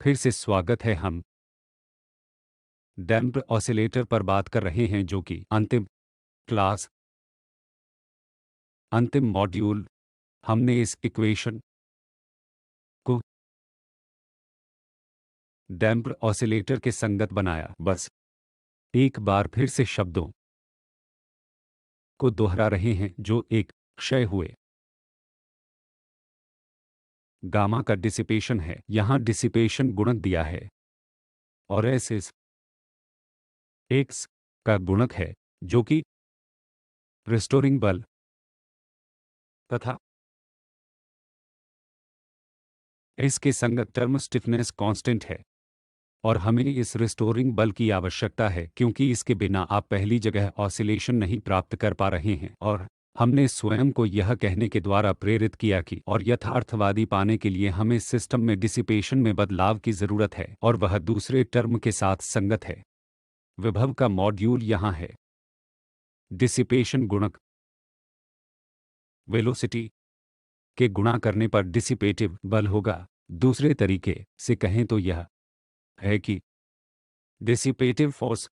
फिर से स्वागत है। हम डैम्प्ड ऑसिलेटर पर बात कर रहे हैं जो कि अंतिम क्लास, अंतिम मॉड्यूल। हमने इस इक्वेशन को डैम्प्ड ऑसिलेटर के संगत बनाया। बस एक बार फिर से शब्दों को दोहरा रहे हैं जो एक क्षय हुए गामा का डिसिपेशन है। यहाँ डिसिपेशन गुणक दिया है और एस इस एक्स का गुणक है जो कि रिस्टोरिंग बल तथा इसके संगत टर्म स्टिफनेस कांस्टेंट है। और हमें इस रिस्टोरिंग बल की आवश्यकता है क्योंकि इसके बिना आप पहली जगह ऑसिलेशन नहीं प्राप्त कर पा रहे हैं। और हमने स्वयं को यह कहने के द्वारा प्रेरित किया कि और यथार्थवादी पाने के लिए हमें सिस्टम में डिसिपेशन में बदलाव की जरूरत है और वह दूसरे टर्म के साथ संगत है। विभव का मॉड्यूल यहाँ है। डिसिपेशन गुणक वेलोसिटी के गुणा करने पर डिसिपेटिव बल होगा। दूसरे तरीके से कहें तो यह है कि डिसिपेटिव फोर्स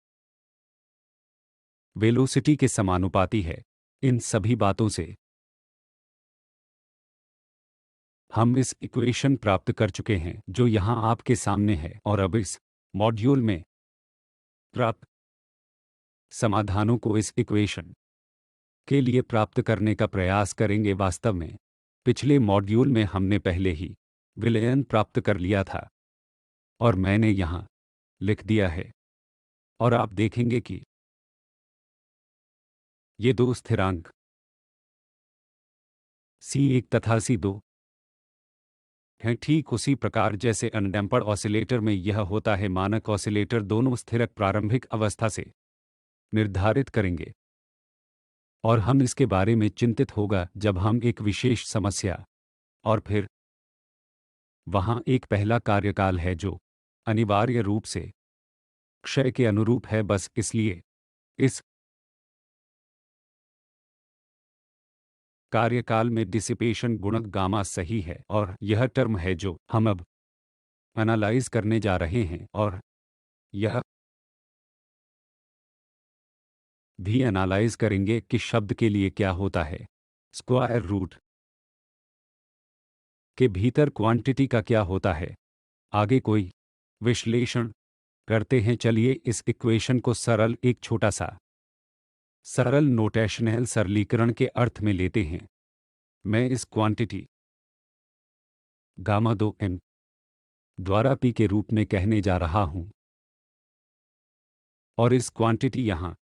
वेलोसिटी के समानुपाती है। इन सभी बातों से हम इस इक्वेशन प्राप्त कर चुके हैं जो यहाँ आपके सामने है और अब इस मॉड्यूल में प्राप्त समाधानों को इस इक्वेशन के लिए प्राप्त करने का प्रयास करेंगे। वास्तव में पिछले मॉड्यूल में हमने पहले ही विलयन प्राप्त कर लिया था और मैंने यहाँ लिख दिया है और आप देखेंगे कि ये दो स्थिरांक C1 तथा C2 हैं, ठीक उसी प्रकार जैसे अनडैम्पर्ड ऑसिलेटर में यह होता है। मानक ऑसिलेटर दोनों स्थिरक प्रारंभिक अवस्था से निर्धारित करेंगे और हम इसके बारे में चिंतित होगा जब हम एक विशेष समस्या और फिर वहाँ एक पहला कार्यकाल है जो अनिवार्य रूप से क्षय के अनुरूप है। बस इसलिए इस कार्यकाल में डिसिपेशन गुणक गामा सही है और यह टर्म है जो हम अब एनालाइज करने जा रहे हैं और यह भी एनालाइज करेंगे कि शब्द के लिए क्या होता है। स्क्वायर रूट के भीतर क्वांटिटी का क्या होता है। आगे कोई विश्लेषण करते हैं। चलिए इस इक्वेशन को सरल एक छोटा सा सरल नोटेशनल सरलीकरण के अर्थ में लेते हैं। मैं इस क्वांटिटी गामा 2 m द्वारा p के रूप में कहने जा रहा हूं और इस क्वांटिटी यहाँ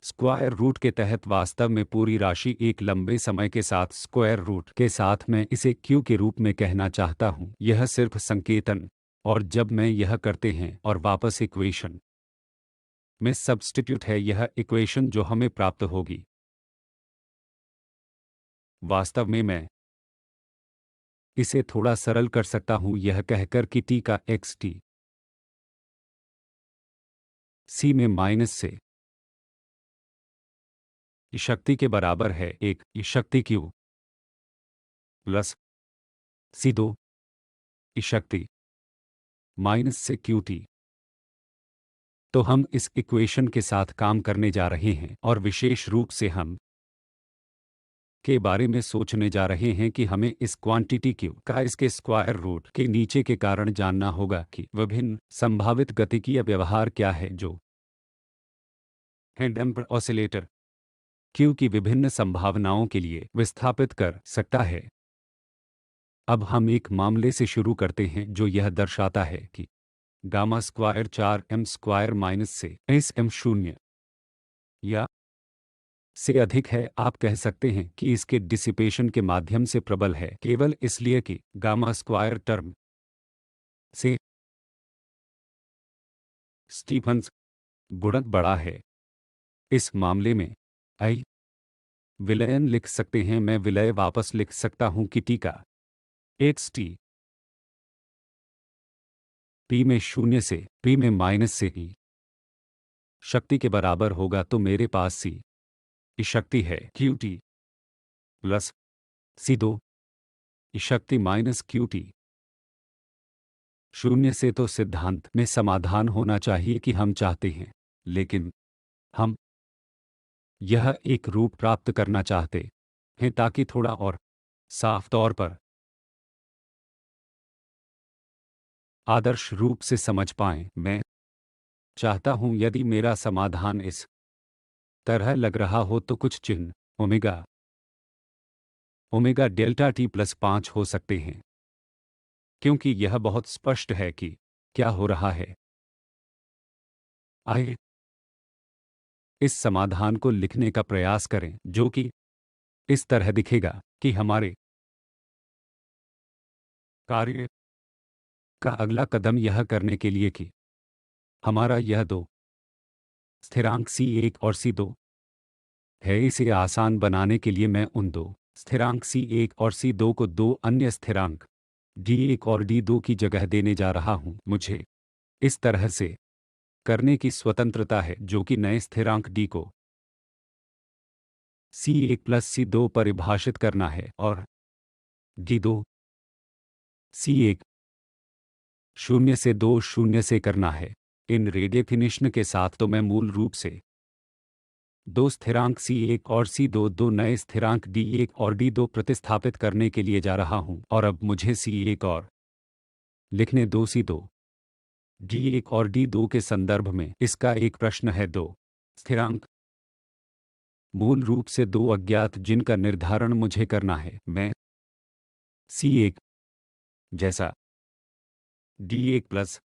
स्क्वायर रूट के तहत वास्तव में पूरी राशि एक लंबे समय के साथ स्क्वायर रूट के साथ मैं इसे q के रूप में कहना चाहता हूं। यह सिर्फ संकेतन और जब मैं यह करते हैं और वापस इक्वेशन में सब्स्टिट्यूट है यह इक्वेशन जो हमें प्राप्त होगी। वास्तव में मैं इसे थोड़ा सरल कर सकता हूं यह कहकर कि t का x t c में माइनस से शक्ति के बराबर है 1 शक्ति q प्लस c2 शक्ति माइनस से qt। तो हम इस इक्वेशन के साथ काम करने जा रहे हैं और विशेष रूप से हम के बारे में सोचने जा रहे हैं कि हमें इस क्वांटिटी q का इसके स्क्वायर रूट के नीचे के कारण जानना होगा कि विभिन्न संभावित गतिकीय व्यवहार क्या है जो है डैम्प्ड ऑसिलेटर q की विभिन्न संभावनाओं के लिए विस्थापित कर सकता है। अब हम एक मामले से शुरू करते हैं जो यह दर्शाता है कि gamma square 4m square minus से एस m शून्य या से अधिक है। आप कह सकते हैं कि इसके डिसिपेशन के माध्यम से प्रबल है केवल इसलिए कि गामा स्क्वायर टर्म से स्टीफन्स गुणक बड़ा है। इस मामले में आई विलयन लिख सकते हैं। मैं विलय वापस लिख सकता हूं कि टी का एक्स टी पी में शून्य से पी में माइनस से ई शक्ति के बराबर होगा। तो मेरे पास सी शक्ति है क्यू टी प्लस सी2 शक्ति माइनस क्यू टी शून्य से तो सिद्धांत में समाधान होना चाहिए कि हम चाहते हैं, लेकिन हम यह एक रूप प्राप्त करना चाहते हैं ताकि थोड़ा और साफ तौर पर आदर्श रूप से समझ पाएं। मैं चाहता हूं यदि मेरा समाधान इस तरह लग रहा हो तो कुछ चिन्ह omega omega delta T plus 5 हो सकते हैं, क्योंकि यह बहुत स्पष्ट है कि क्या हो रहा है। आइए इस समाधान को लिखने का प्रयास करें, जो कि इस तरह दिखेगा कि हमारे कार्य का अगला कदम यह करने के लिए कि हमारा यह दो स्थिरांक C1 और C2 है, इसे आसान बनाने के लिए मैं उन दो स्थिरांक C1 और C2 को दो अन्य स्थिरांक D1 और D2 की जगह देने जा रहा हूं। मुझे इस तरह से करने की स्वतंत्रता है, जो कि नए स्थिरांक D को C1 प्लस C2 परिभाषित करना है और D2 C1 0 से 2 0 से करना है। इन रेडेफिनिशन के साथ तो मैं मूल रूप से दो स्थिरांक C1 और C2 दो नए स्थिरांक D1 और D2 प्रतिस्थापित करने के लिए जा रहा हूं, और अब मुझे C1 और लिखने दो C2 D1 और D2 के संदर्भ में इसका एक प्रश्न है। दो स्थिरांक मूल रूप से दो अज्ञात जिनका निर्धारण मुझे करना है। मैं C1 जैसा D1 प्लस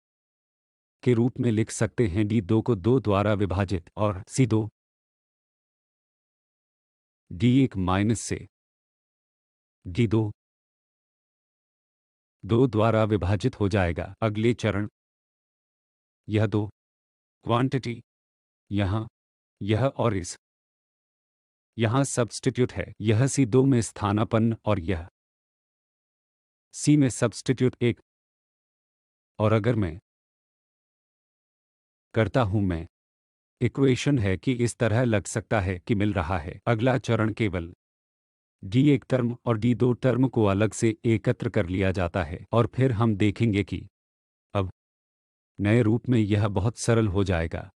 के रूप में लिख सकते हैं D2 को 2 द्वारा विभाजित, और C2 D1 माइनस से D2 2 द्वारा विभाजित हो जाएगा। अगले चरण यह दो क्वांटिटी यहाँ यह और इस यहाँ सब्स्टिट्यूट है। यह C2 में स्थानापन्न और यह C में सब्स्टिट्यूट 1, और अगर मैं करता हूं, मैं इक्वेशन है कि इस तरह लग सकता है कि मिल रहा है। अगला चरण केवल D1 टर्म और D2 टर्म को अलग से एकत्र कर लिया जाता है, और फिर हम देखेंगे कि अब नए रूप में यह बहुत सरल हो जाएगा।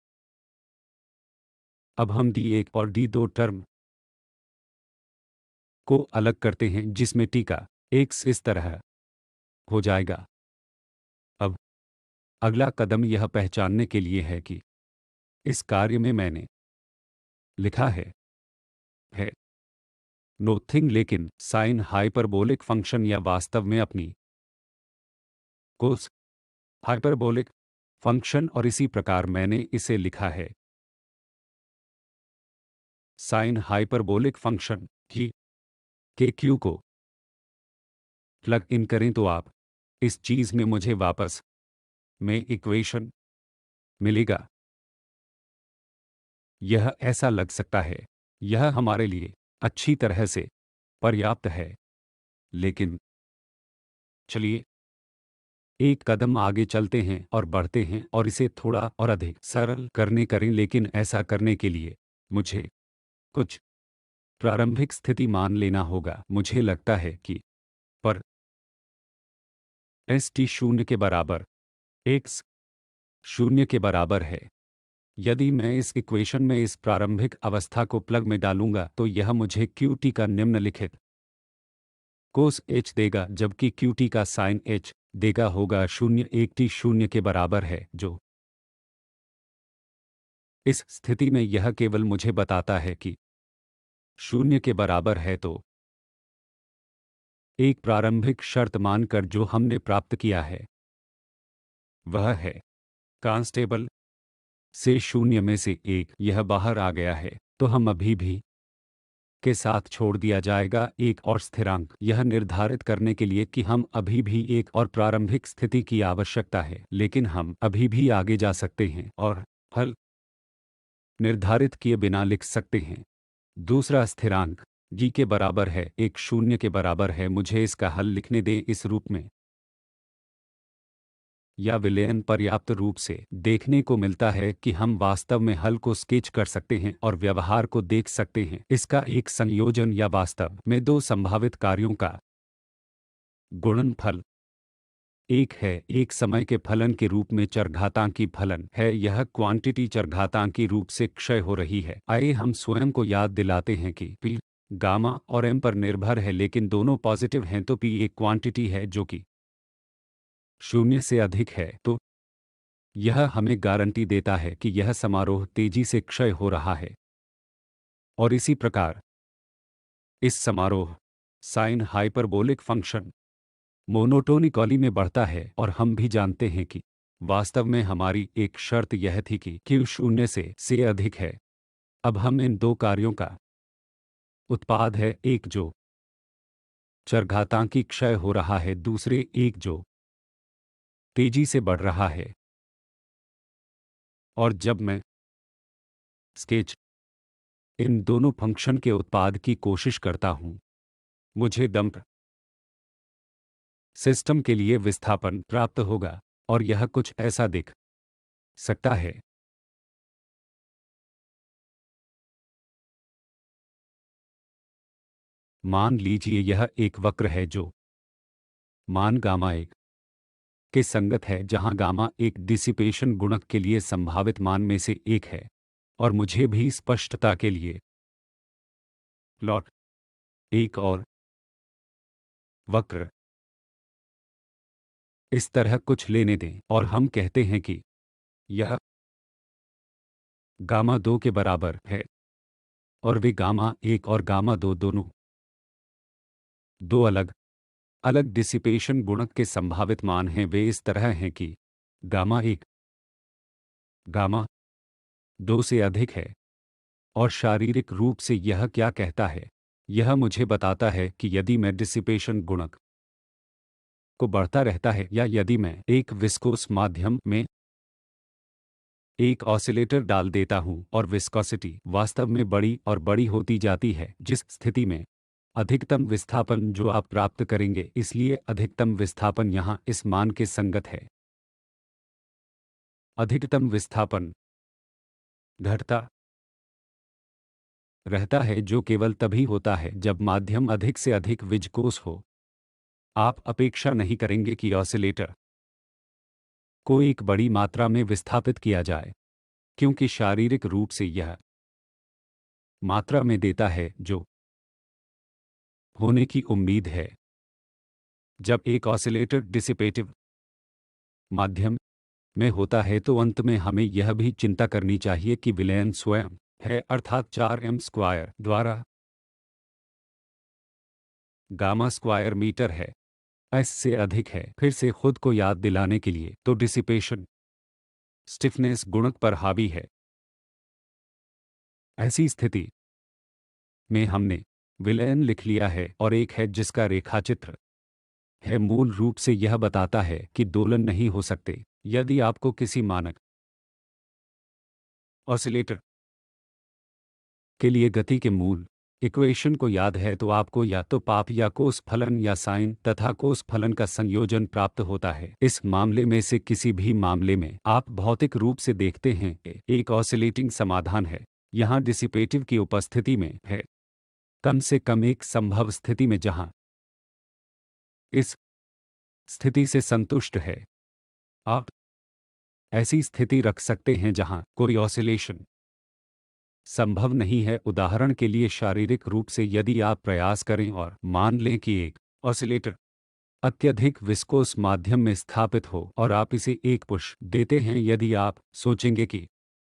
अब हम D1 और D2 टर्म को अलग करते हैं, जिसमें t का x इस तरह हो जाएगा। अब अगला कदम यह पहचानने के लिए है कि इस कार्य में मैंने लिखा है नोथिंग, लेकिन साइन हाइपरबोलिक फंक्शन या वास्तव में अपनी कोस हाइपरबोलिक फंक्शन, और इसी प्रकार मैंने इसे लिखा है साइन हाइपरबोलिक फंक्शन ही के क्यू को प्लग इन करें तो आप इस चीज में मुझे वापस में इक्वेशन मिलेगा। यह ऐसा लग सकता है यह हमारे लिए अच्छी तरह से पर्याप्त है, लेकिन चलिए एक कदम आगे चलते हैं और बढ़ते हैं और इसे थोड़ा और अधिक सरल करने करें। लेकिन ऐसा करने के लिए मुझे कुछ प्रारंभिक स्थिति मान लेना होगा। मुझे लगता है कि पर एस टी 0 के बराबर x 0 के बराबर है। यदि मैं इस इक्वेशन में इस प्रारंभिक अवस्था को प्लग में डालूंगा तो यह मुझे QT का निम्नलिखित कोस h देगा, जबकि QT का साइन h देगा होगा 0 1 t 0 के बराबर है, जो इस स्थिति में यह केवल मुझे बताता है कि 0 के बराबर है। तो एक प्रारंभिक शर्त मानकर जो हमने प्राप्त किया है वह है कांस्टेबल से 0 में से 1 यह बाहर आ गया है, तो हम अभी भी के साथ छोड़ दिया जाएगा एक और स्थिरांक, यह निर्धारित करने के लिए कि हम अभी भी एक और प्रारंभिक स्थिति की आवश्यकता है। लेकिन हम अभी भी आगे जा सकते हैं और हल निर्धारित किए बिना लिख सकते हैं। दूसरा स्थिरांक g के बराबर है 1 0 के बराबर है। मुझे इसका हल लिखने दें इस रूप में, या विलयन पर्याप्त रूप से देखने को मिलता है कि हम वास्तव में हल को स्केच कर सकते हैं और व्यवहार को देख सकते हैं। इसका एक संयोजन या वास्तव में दो संभावित कार्यों का गुणनफल एक है एक समय के फलन के रूप में चरघातांकी फलन है, यह क्वांटिटी चरघातांकी रूप से क्षय हो रही है। आइए हम स्वयं को याद दिलाते हैं कि पी गामा और एम पर निर्भर है, लेकिन दोनों पॉजिटिव हैं, तो पी एक क्वांटिटी है जो कि शून्य से अधिक है। तो यह हमें गारंटी देता है कि यह समारोह तेजी से क्षय हो रहा है, और इसी प्रकार इस समारोह साइन हाइपरबोलिक फंक्शन मोनोटोनिकली में बढ़ता है, और हम भी जानते हैं कि वास्तव में हमारी एक शर्त यह थी कि Q शून्य से अधिक है। अब हम इन दो कार्यों का उत्पाद है, एक जो चरघातांकी क्षय हो रहा है, दूसरे एक जो तेजी से बढ़ रहा है। और जब मैं स्केच इन दोनों फंक्शन के उत्पाद की कोशिश करता हूं, मुझे डंप सिस्टम के लिए विस्थापन प्राप्त होगा, और यह कुछ ऐसा दिख सकता है। मान लीजिए यह एक वक्र है जो मान गामा 1 के संगत है, जहां गामा एक डिसिपेशन गुणक के लिए संभावित मान में से एक है। और मुझे भी स्पष्टता के लिए प्लॉट एक और वक्र इस तरह कुछ लेने दें, और हम कहते हैं कि यह गामा 2 के बराबर है, और वे गामा 1 और गामा 2 दोनों दो अलग अलग डिसिपेशन गुणक के संभावित मान हैं। वे इस तरह हैं कि गामा 1 गामा 2 से अधिक है। और शारीरिक रूप से यह क्या कहता है? यह मुझे बताता है कि यदि मैं डिसिपेशन गुणक को बढ़ता रहता है, या यदि मैं एक विस्कोस माध्यम में एक ऑसिलेटर डाल देता हूं और विस्कोसिटी वास्तव में बड़ी और बड़ी होती जाती है, जिस स्थिति में अधिकतम विस्थापन जो आप प्राप्त करेंगे, इसलिए अधिकतम विस्थापन यहां इस मान के संगत है। अधिकतम विस्थापन घटता रहता है, जो केवल तभी होता है जब माध्यम अधिक से अधिक विस्कोस हो। आप अपेक्षा नहीं करेंगे कि ऑसिलेटर को एक बड़ी मात्रा में विस्थापित किया जाए, क्योंकि शारीरिक रूप से यह मात्रा में देता है जो होने की उम्मीद है। जब एक ऑसिलेटर डिसिपेटिव माध्यम में होता है, तो अंत में हमें यह भी चिंता करनी चाहिए कि विलयन स्वयं है, अर्थात 4m स्क्वायर द्वारा गामा स्क्वायर मीटर है, एस से अधिक है। फिर से खुद को याद दिलाने के लिए, तो डिसिपेशन स्टिफनेस गुणक पर हावी है। ऐसी स्थिति में हमने विलयन लिख लिया है, और एक है जिसका रेखाचित्र है। मूल रूप से यह बताता है कि दोलन नहीं हो सकते। यदि आपको किसी मानक ऑसिलेटर के लिए गति के मूल इक्वेशन को याद है, तो आपको या तो पाप या कोस फलन या साइन तथा कोस फलन का संयोजन प्राप्त होता है। इस मामले में से किसी भी मामले में आप भौतिक रूप से देखते हैं कि एक ऑसिलेटिंग समाधान है, यहाँ डिसिपेटिव की उपस्थिति में है। कम से कम एक संभव स्थिति में जहां इस स्थिति से संतुष्ट है, आप ऐसी स्थिति रख सकते हैं जहां कोई ऑसिलेशन संभव नहीं है। उदाहरण के लिए, शारीरिक रूप से यदि आप प्रयास करें और मान लें कि एक ऑसिलेटर अत्यधिक विस्कोस माध्यम में स्थापित हो और आप इसे एक पुश देते हैं, यदि आप सोचेंगे कि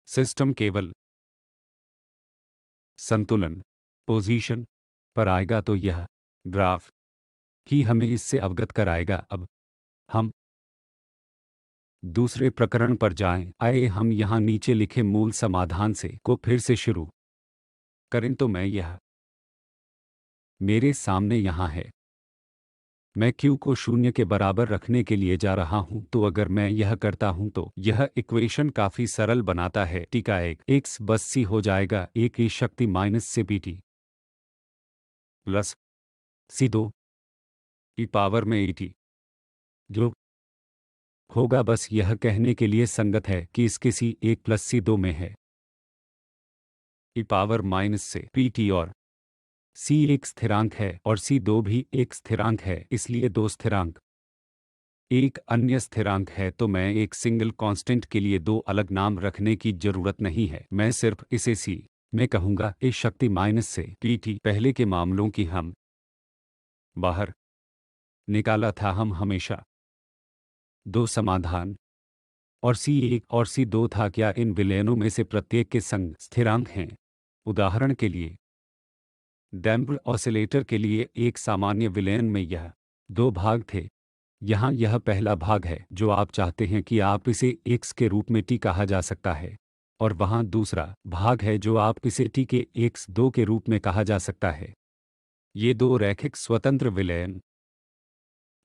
सिस्टम केवल संतुलन पोजीशन पर आएगा, तो यह ग्राफ ही हमें इससे अवगत कराएगा। अब हम दूसरे प्रकरण पर जाएं। आइए हम यहाँ नीचे लिखे मूल समाधान से को फिर से शुरू करें। तो मैं यह मेरे सामने यहाँ है। मैं Q को शून्य के बराबर रखने के लिए जा रहा हूं। तो अगर मैं यह करता हूं, तो यह इक्वेशन काफी सरल बनाता है। T का एक x बस c हो जाएगा 1 की शक्ति माइनस से pt प्लस c2 की पावर में et, जो होगा बस यह कहने के लिए संगत है कि इसके c1 प्लस c2 में है की पावर माइनस से pt, और c एक स्थिरांक है और c2 भी एक स्थिरांक है, इसलिए दो स्थिरांक एक अन्य स्थिरांक है तो मैं एक सिंगल कांस्टेंट के लिए दो अलग नाम रखने की जरूरत नहीं है। मैं सिर्फ इसे सी मैं कहूंगा ए शक्ति माइनस से पीटी। पहले के मामलों की हम बाहर निकाला था, हम हमेशा दो समाधान और सी एक और सी दो था। क्या इन विलयनों में से प्रत्येक के संग स्थिरांक हैं? उदाहरण के लिए डैम्प्ड ऑसिलेटर के लिए एक सामान्य विलयन में यह दो भाग थे। यहाँ यह पहला भाग है जो आप चाहते हैं कि आप इसे x के रूप में t कहा जा सकता है, और वहाँ दूसरा भाग है जो आप इसे t के x2 के रूप में कहा जा सकता है। ये दो रैखिक स्वतंत्र विलयन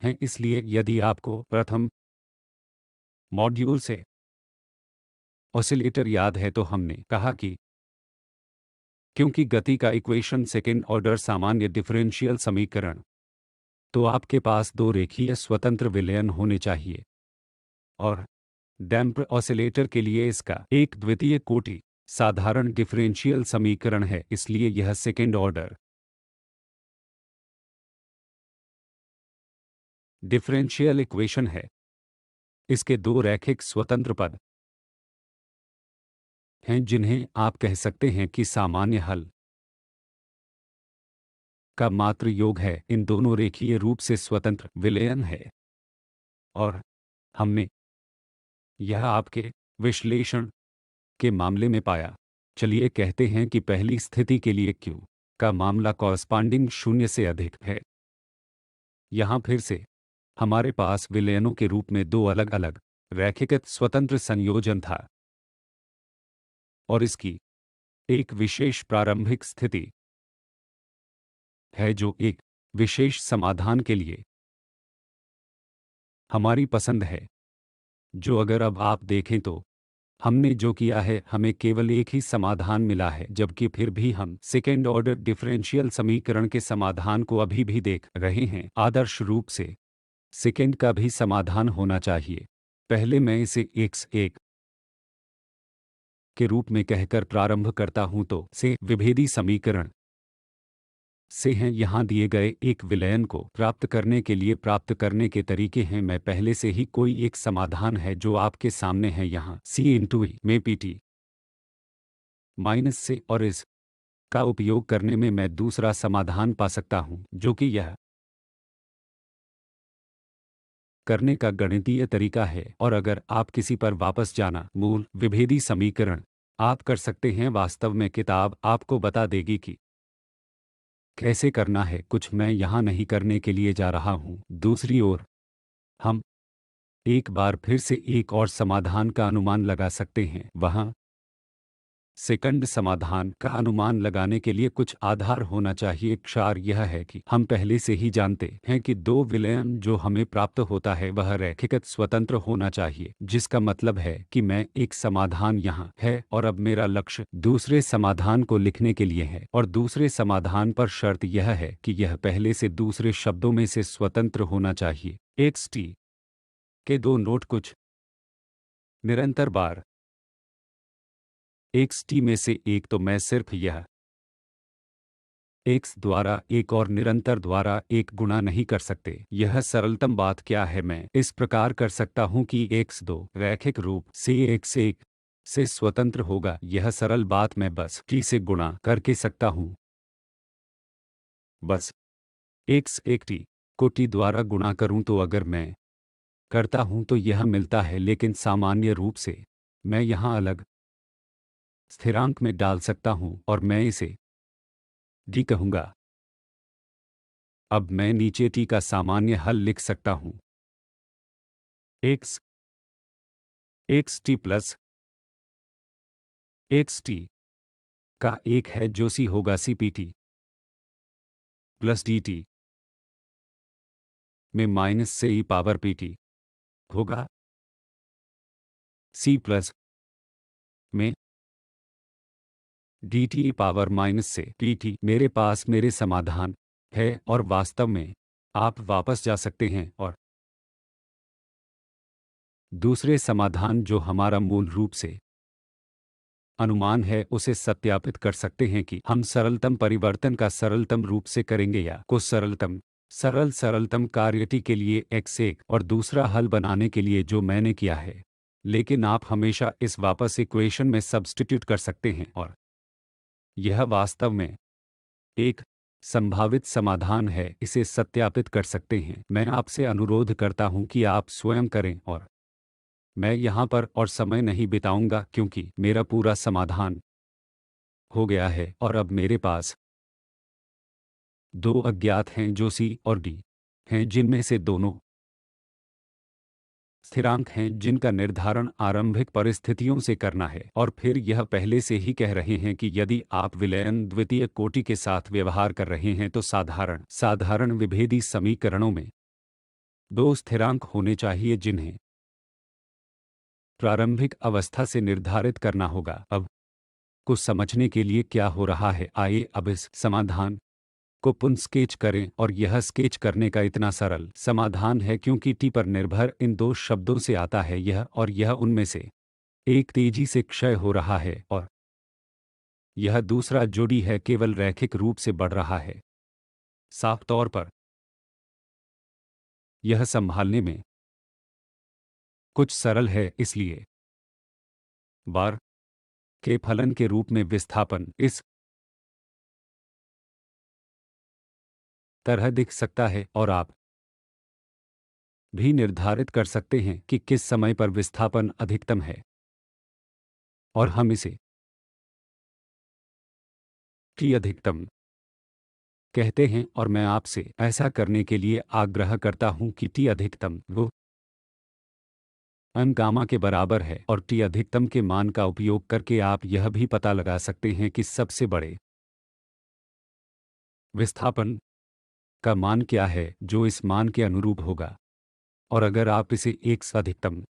हैं, इसलिए यदि आपको प्रथम मॉड्यूल से ऑसिलेटर याद है तो हमने कहा कि क्योंकि गति का इक्वेशन सेकेंड ऑर्डर सामान्य डिफरेंशियल समीकरण, तो आपके पास दो रेखीय स्वतंत्र विलयन होने चाहिए, और डैम्प्ड ऑसिलेटर के लिए इसका एक द्वितीय कोटि साधारण डिफरेंशियल समीकरण है, इसलिए यह सेकेंड ऑर्डर डिफरेंशियल इक्वेशन है। इसके दो रैखिक स्वतंत्र पद हैं जिन्हें आप कह सकते हैं कि सामान्य हल का मात्र योग है। इन दोनों रेखीय रूप से स्वतंत्र विलयन है, और हमने यह आपके विश्लेषण के मामले में पाया। चलिए कहते हैं कि पहली स्थिति के लिए Q का मामला कॉरस्पॉन्डिंग 0 से अधिक है। यहाँ फिर से हमारे पास विलयनों के रूप में दो अलग अलग रैखिक स्वतंत्र संयोजन था, और इसकी एक विशेष प्रारंभिक स्थिति है जो एक विशेष समाधान के लिए हमारी पसंद है, जो अगर अब आप देखें तो हमने जो किया है, हमें केवल एक ही समाधान मिला है, जबकि फिर भी हम सेकेंड ऑर्डर डिफरेंशियल समीकरण के समाधान को अभी भी देख रहे हैं। आदर्श रूप से सेकेंड का भी समाधान होना चाहिए। पहले मैं इसे x1 के रूप में कहकर प्रारंभ करता हूं तो से विभेदी समीकरण से हैं यहाँ दिए गए एक विलयन को प्राप्त करने के लिए प्राप्त करने के तरीके हैं। मैं पहले से ही कोई एक समाधान है जो आपके सामने है यहाँ c इंटू ई में pt माइनस से, और इस का उपयोग करने में मैं दूसरा समाधान पा सकता हूँ जो कि यह करने का गणितीय तरीका है। और अगर आप किसी पर वापस जाना मूल विभेदी समीकरण आप कर सकते हैं। वास्तव में किताब आपको बता देगी कि कैसे करना है, कुछ मैं यहाँ नहीं करने के लिए जा रहा हूँ। दूसरी ओर हम एक बार फिर से एक और समाधान का अनुमान लगा सकते हैं। वहाँ सेकंड समाधान का अनुमान लगाने के लिए कुछ आधार होना चाहिए। क्षार यह है कि हम पहले से ही जानते हैं कि दो विलयन जो हमें प्राप्त होता है वह रैखिक स्वतंत्र होना चाहिए, जिसका मतलब है कि मैं एक समाधान यहाँ है और अब मेरा लक्ष्य दूसरे समाधान को लिखने के लिए है, और दूसरे समाधान पर शर्त यह है कि यह पहले से दूसरे शब्दों में से स्वतंत्र होना चाहिए। एक्स टी के दो नोट कुछ निरंतर बार एक्स टी में से एक, तो मैं सिर्फ यह एक्स द्वारा एक और निरंतर द्वारा एक गुणा नहीं कर सकते। यह सरलतम बात क्या है, मैं इस प्रकार कर सकता हूं कि x2 रैखिक रूप से x1 से स्वतंत्र होगा। यह सरल बात मैं बस t से गुणा करके सकता हूं, बस x1 t को t द्वारा गुणा करूं तो अगर मैं करता हूं तो यह मिलता है, लेकिन सामान्य रूप से मैं यहां अलग स्थिरांक में डाल सकता हूं और मैं इसे d कहूंगा। अब मैं नीचे t का सामान्य हल लिख सकता हूं x t plus x t का एक है जो c होगा c p t plus D T में माइनस से e पावर पी टी होगा c प्लस में डी टी पावर माइनस से पी टी। मेरे पास मेरे समाधान है, और वास्तव में आप वापस जा सकते हैं और दूसरे समाधान जो हमारा मूल रूप से अनुमान है उसे सत्यापित कर सकते हैं कि हम सरलतम परिवर्तन का सरलतम रूप से करेंगे या को सरलतम सरलतम कार्य t के लिए x1 और दूसरा हल बनाने के लिए जो मैंने किया है। लेकिन आप हमेशा इस वापस इक्वेशन में सब्स्टिट्यूट कर सकते हैं और यह वास्तव में एक संभावित समाधान है, इसे सत्यापित कर सकते हैं। मैं आपसे अनुरोध करता हूं कि आप स्वयं करें और मैं यहाँ पर और समय नहीं बिताऊंगा क्योंकि मेरा पूरा समाधान हो गया है और अब मेरे पास दो अज्ञात हैं जो c और d हैं, जिनमें से दोनों स्थिरांक हैं जिनका निर्धारण आरंभिक परिस्थितियों से करना है। और फिर यह पहले से ही कह रहे हैं कि यदि आप विलयन द्वितीय कोटि के साथ व्यवहार कर रहे हैं तो साधारण विभेदी समीकरणों में दो स्थिरांक होने चाहिए जिन्हें प्रारंभिक अवस्था से निर्धारित करना होगा। अब को समझने के लिए क्या हो रहा है, आइए अब इस समाधान को पुनः स्केच करें। और यह स्केच करने का इतना सरल समाधान है क्योंकि t पर निर्भर इन दो शब्दों से आता है यह और यह, उनमें से एक तेजी से क्षय हो रहा है और यह दूसरा जोड़ी है केवल रैखिक रूप से बढ़ रहा है। साफ तौर पर यह संभालने में कुछ सरल है, इसलिए बार के फलन के रूप में विस्थापन इस तरह दिख सकता है और आप भी निर्धारित कर सकते हैं कि किस समय पर विस्थापन अधिकतम है और हम इसे t अधिकतम कहते हैं। और मैं आपसे ऐसा करने के लिए आग्रह करता हूं कि t अधिकतम वो गामा के बराबर है और t अधिकतम के मान का उपयोग करके आप यह भी पता लगा सकते हैं कि सबसे बड़े विस्थापन का मान क्या है जो इस मान के अनुरूप होगा। और अगर आप इसे x अधिकतम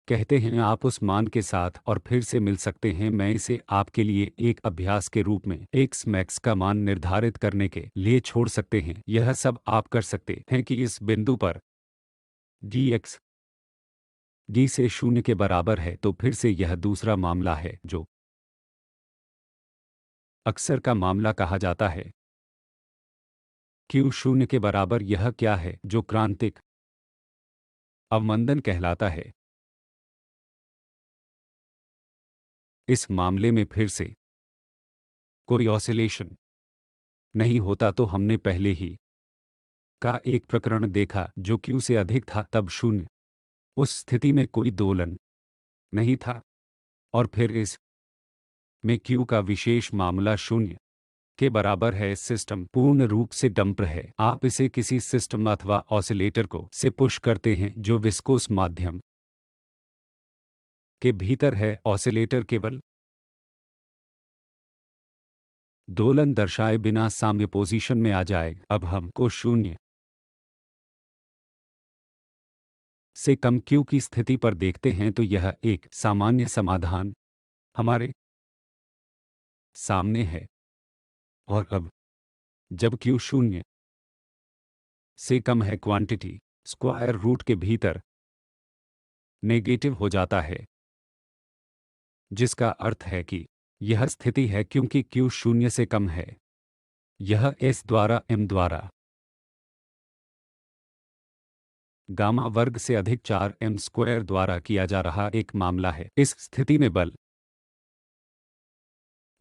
कहते हैं आप उस मान के साथ और फिर से मिल सकते हैं। मैं इसे आपके लिए एक अभ्यास के रूप में x मैक्स का मान निर्धारित करने के लिए छोड़ सकते हैं। यह सब आप कर सकते हैं कि इस बिंदु पर dx d से 0 के बराबर है। तो फिर से यह दूसरा मामला है जो अक्सर का मामला कहा जाता है q 0 के बराबर। यह क्या है जो क्रांतिक अवमंदन कहलाता है। इस मामले में फिर से कोई ऑसिलेशन नहीं होता। तो हमने पहले ही का एक प्रकरण देखा जो Q से अधिक था तब 0, उस स्थिति में कोई दोलन नहीं था। और फिर इस में Q का विशेष मामला 0 के बराबर है। सिस्टम पूर्ण रूप से डंप है। आप इसे किसी सिस्टम अथवा ऑसिलेटर को से पुश करते हैं जो विस्कोस माध्यम के भीतर है। ऑसिलेटर केवल दोलन दर्शाए बिना साम्य पोजीशन में आ जाएगा। अब हम को 0 से कम Q की स्थिति पर देखते हैं तो यह एक सामान्य समाधान हमारे सामने है। और अब जब Q 0 से कम है क्वांटिटी स्क्वायर रूट के भीतर नेगेटिव हो जाता है, जिसका अर्थ है कि यह स्थिति है क्योंकि Q 0 से कम है। यह S द्वारा m द्वारा गामा वर्ग से अधिक 4m स्क्वायर द्वारा किया जा रहा एक मामला है। इस स्थिति में बल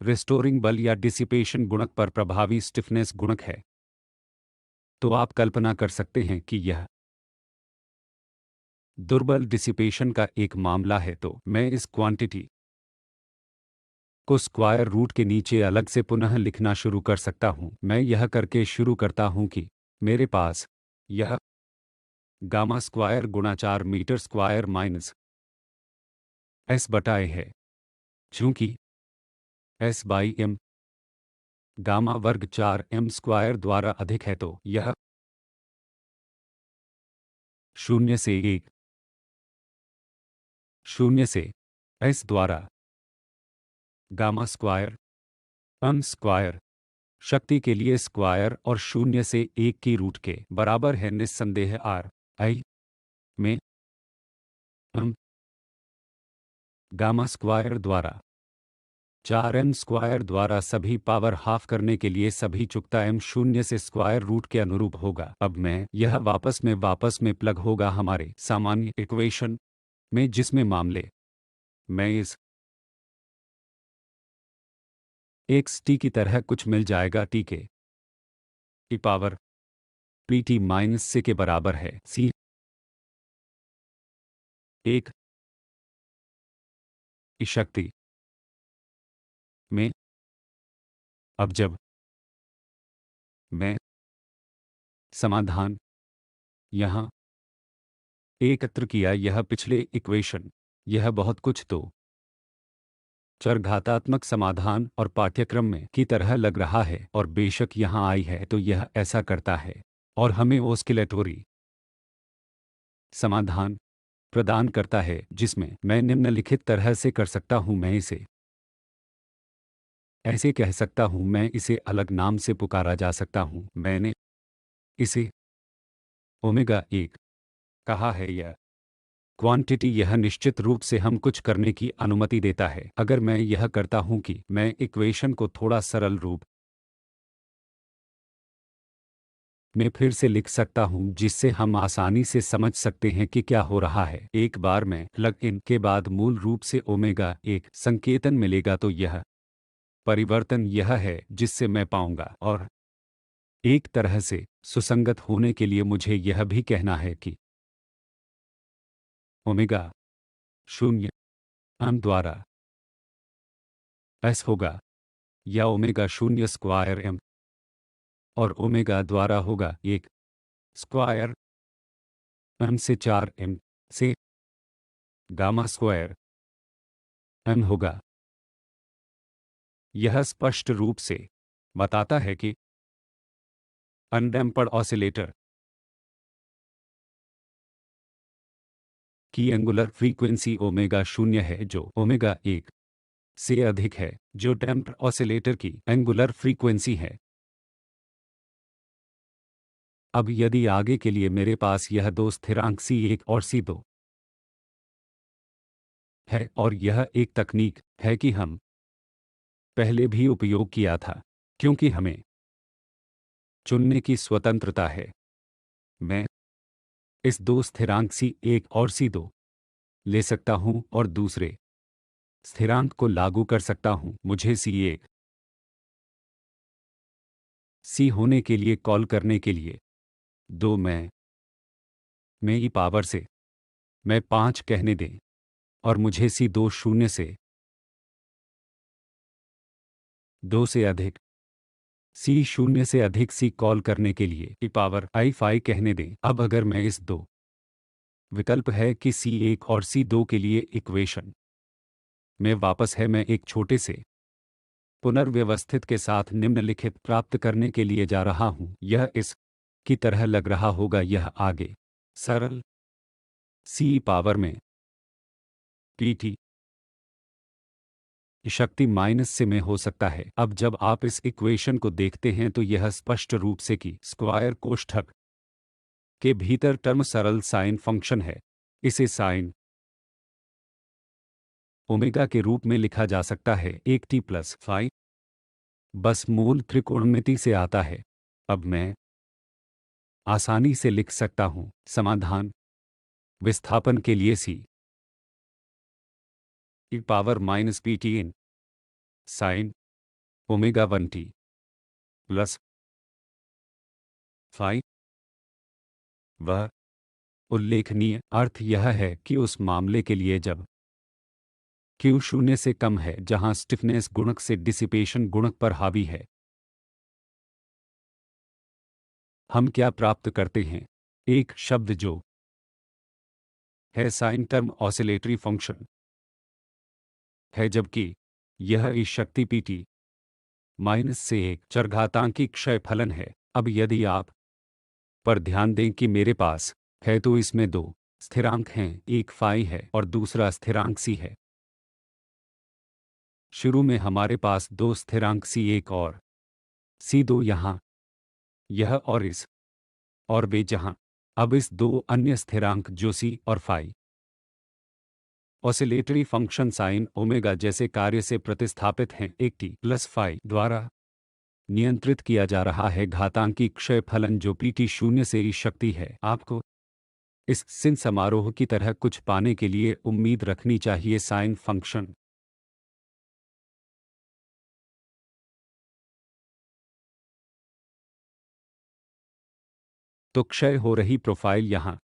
रिस्टोरिंग बल या डिसिपेशन गुणक पर प्रभावी स्टिफनेस गुणक है। तो आप कल्पना कर सकते हैं कि यह दुर्बल डिसिपेशन का एक मामला है। तो मैं इस क्वांटिटी को स्क्वायर रूट के नीचे अलग से पुनः लिखना शुरू कर सकता हूं। मैं यह करके शुरू करता हूं कि मेरे पास यह गामा स्क्वायर गुणा 4 मीटर स्क्वायर माइनस s बटा a है। चूंकि s बाई m गामा वर्ग 4m स्क्वायर द्वारा अधिक है तो यह 0 से 1 0 से s द्वारा गामा स्क्वायर m स्क्वायर शक्ति के लिए स्क्वायर और 0 से 1 की रूट के बराबर है। निस्संदेह r i में m गामा स्क्वायर द्वारा 4m² द्वारा सभी पावर हाफ करने के लिए सभी चुकता m शून्य से स्क्वायर रूट के अनुरूप होगा। अब मैं यह वापस में प्लग होगा हमारे सामान्य इक्वेशन में, जिसमें मामले में इस एक्स टी की तरह कुछ मिल जाएगा। टी के की पावर पी टी माइनस से के बराबर है सी एक की शक्ति में। अब जब मैं समाधान यहाँ एकत्र किया, यह पिछले इक्वेशन, यह बहुत कुछ तो चरघातात्मक समाधान और पाठ्यक्रम में की तरह लग रहा है, और बेशक यहाँ आई है तो यह ऐसा करता है और हमें ऑस्किलेटरी समाधान प्रदान करता है, जिसमें मैं निम्नलिखित तरह से कर सकता हूँ। मैं इसे ऐसे कह सकता हूँ, मैं इसे अलग नाम से पुकारा जा सकता हूँ। मैंने इसे ओमेगा 1 कहा है। यह क्वांटिटी यह निश्चित रूप से हम कुछ करने की अनुमति देता है। अगर मैं यह करता हूं कि मैं इक्वेशन को थोड़ा सरल रूप में फिर से लिख सकता हूं, जिससे हम आसानी से समझ सकते हैं कि क्या हो रहा है। एक बार मैं प्लग इन के बाद मूल रूप से ओमेगा 1 संकेतन मिलेगा, तो यह परिवर्तन यह है जिससे मैं पाऊंगा। और एक तरह से सुसंगत होने के लिए मुझे यह भी कहना है कि ओमेगा शून्य m द्वारा s होगा, या ओमेगा शून्य स्क्वायर m और ओमेगा द्वारा होगा 1 स्क्वायर m से 4m से गामा स्क्वायर m होगा। यह स्पष्ट रूप से बताता है कि अनडैम्पर्ड ऑसिलेटर की एंगुलर फ्रीक्वेंसी ओमेगा शून्य है, जो ओमेगा 1 से अधिक है, जो डैम्प्ड ऑसिलेटर की एंगुलर फ्रीक्वेंसी है। अब यदि आगे के लिए मेरे पास यह दो स्थिरांक C1 और C2 है, और यह एक तकनीक है कि हम पहले भी उपयोग किया था, क्योंकि हमें चुनने की स्वतंत्रता है। मैं इस दो स्थिरांक C1 और C2 ले सकता हूं और दूसरे स्थिरांक को लागू कर सकता हूं। मुझे C1 C होने के लिए कॉल करने के लिए 2 में ई पावर से मैं 5 कहने दें, और मुझे C2 शून्य से 2 से अधिक C शून्य से अधिक C कॉल करने के लिए ई पावर i5 कहने दें। अब अगर मैं इस दो विकल्प है कि C1 और C2 के लिए इक्वेशन में वापस है, मैं एक छोटे से पुनर्व्यवस्थित के साथ निम्नलिखित प्राप्त करने के लिए जा रहा हूं। यह इस की तरह लग रहा होगा। यह आगे सरल C पावर में PT शक्ति माइनस से में हो सकता है। अब जब आप इस इक्वेशन को देखते हैं तो यह स्पष्ट रूप से कि स्क्वायर कोष्ठक के भीतर टर्म सरल साइन फंक्शन है। इसे साइन ओमेगा के रूप में लिखा जा सकता है, एक टी प्लस फाइ बस मूल त्रिकोणमिति से आता है। अब मैं आसानी से लिख सकता हूं समाधान विस्थापन के लिए C e power minus p t in sine omega 1t plus phi. वह उल्लेखनीय अर्थ यह है कि उस मामले के लिए जब Q शून्य से कम है, जहां स्टिफनेस गुणक से डिसिपेशन गुणक पर हावी है, हम क्या प्राप्त करते हैं? एक शब्द जो है साइन टर्म ऑसिलेटरी फंक्शन है, जबकि यह इस शक्ति PT माइनस से एक चरघातांकी क्षय फलन है। अब यदि आप पर ध्यान दें कि मेरे पास है, तो इसमें दो स्थिरांक हैं, एक फाइ है और दूसरा स्थिरांक C है। शुरू में हमारे पास दो स्थिरांक C1 और C2 यहाँ, यह और इस, और वे जहाँ। अब इस दो अन्य स्थिरांक जो C और phi oscillatory function sine omega जैसे कार्य से प्रतिस्थापित हैं। एक टी प्लस फाई द्वारा नियंत्रित किया जा रहा है घातांकी क्षय फलन जो पीटी शून्य से ई शक्ति है। आपको इस सिन समारोह की तरह कुछ पाने के लिए उम्मीद रखनी चाहिए। साइन फंक्शन तो क्षय हो रही प्रोफाइल यहाँ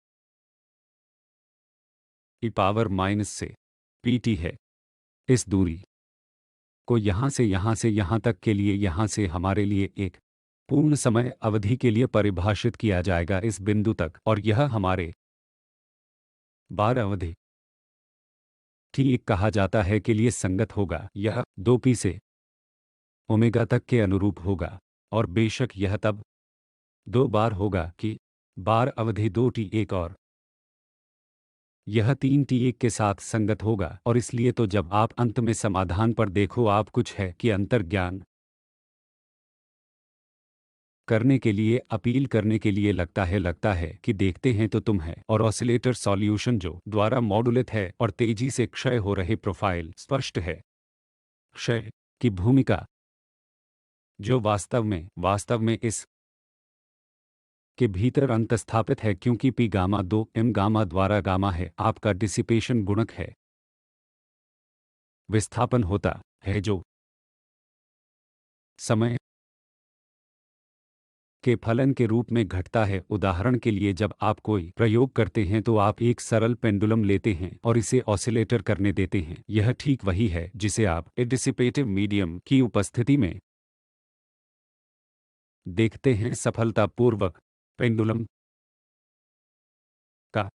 ई पावर माइनस से पीटी है। इस दूरी को यहाँ से यहाँ तक के लिए यहाँ से हमारे लिए एक पूर्ण समय अवधि के लिए परिभाषित किया जाएगा इस बिंदु तक, और यह हमारे बार अवधि ठीक कहा जाता है के लिए संगत होगा। यह 2p से ओमेगा तक के अनुरूप होगा, और बेशक यह तब 2 बार होगा कि बार अवधि 2t1 और यह 3t1 के साथ संगत होगा। और इसलिए तो जब आप अंत में समाधान पर देखो आप कुछ है कि अंतर्ज्ञान करने के लिए अपील करने के लिए लगता है कि देखते हैं तो तुम है, और ऑसिलेटर सॉल्यूशन जो द्वारा मॉडुलेट है और तेजी से क्षय हो रहे प्रोफाइल स्पष्ट है। क्षय की भूमिका जो वास्तव में इस के भीतर अंतस्थापित है क्योंकि पी गामा 2 एम गामा द्वारा गामा है आपका डिसिपेशन गुणक है। विस्थापन होता है जो समय के फलन के रूप में घटता है। उदाहरण के लिए जब आप कोई प्रयोग करते हैं तो आप एक सरल पेंडुलम लेते हैं और इसे ऑसिलेटर करने देते हैं। यह ठीक वही है जिसे आप डिसिपेटिव मीडियम की उपस्थिति में देखते हैं। सफलतापूर्वक पेंडुलम का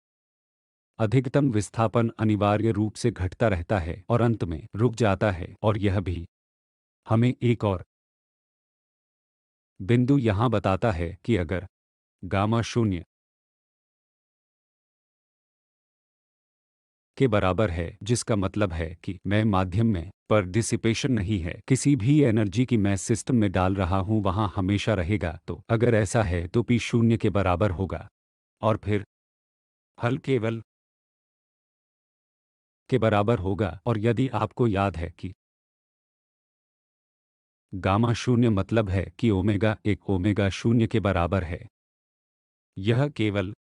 अधिकतम विस्थापन अनिवार्य रूप से घटता रहता है और अंत में रुक जाता है, और यह भी हमें एक और बिंदु यहाँ बताता है कि अगर गामा 0 के बराबर है, जिसका मतलब है कि मैं माध्यम में पर डिसिपेशन नहीं है, किसी भी एनर्जी की मैं सिस्टम में डाल रहा हूँ वहाँ हमेशा रहेगा। तो अगर ऐसा है तो p 0 के बराबर होगा, और फिर हल केवल के बराबर होगा। और यदि आपको याद है कि गामा 0 मतलब है कि ओमेगा 1 ओमेगा 0 के बराबर है, यह केवल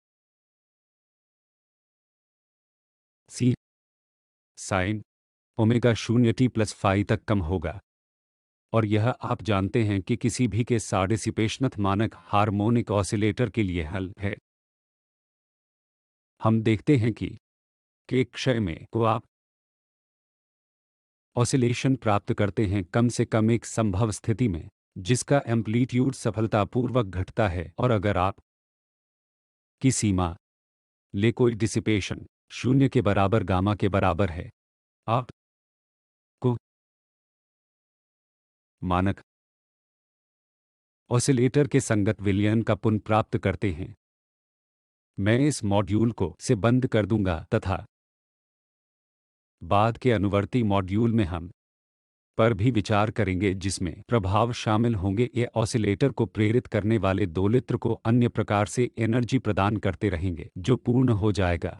C sine omega 0 t plus phi तक कम होगा। और यह आप जानते हैं कि किसी भी के साडिसिपेशनथ मानक हार्मोनिक ऑसिलेटर के लिए हल है। हम देखते हैं कि के क्षय में को आप ऑसिलेशन प्राप्त करते हैं कम से कम एक संभव स्थिति में जिसका एम्पलीट्यूड सफलतापूर्वक घटता है। और अगर आप की सीमा ले कोई डिसिपेशन 0 के बराबर गामा के बराबर है, आप को मानक ऑसिलेटर के संगत विलयन का पुनर्प्राप्त करते हैं। मैं इस मॉड्यूल को से बंद कर दूंगा तथा बाद के अनुवर्ती मॉड्यूल में हम पर भी विचार करेंगे जिसमें प्रभाव शामिल होंगे। ये ऑसिलेटर को प्रेरित करने वाले दोलित्र को अन्य प्रकार से एनर्जी प्रदान करते रहेंगे जो पूर्ण हो जाएगा।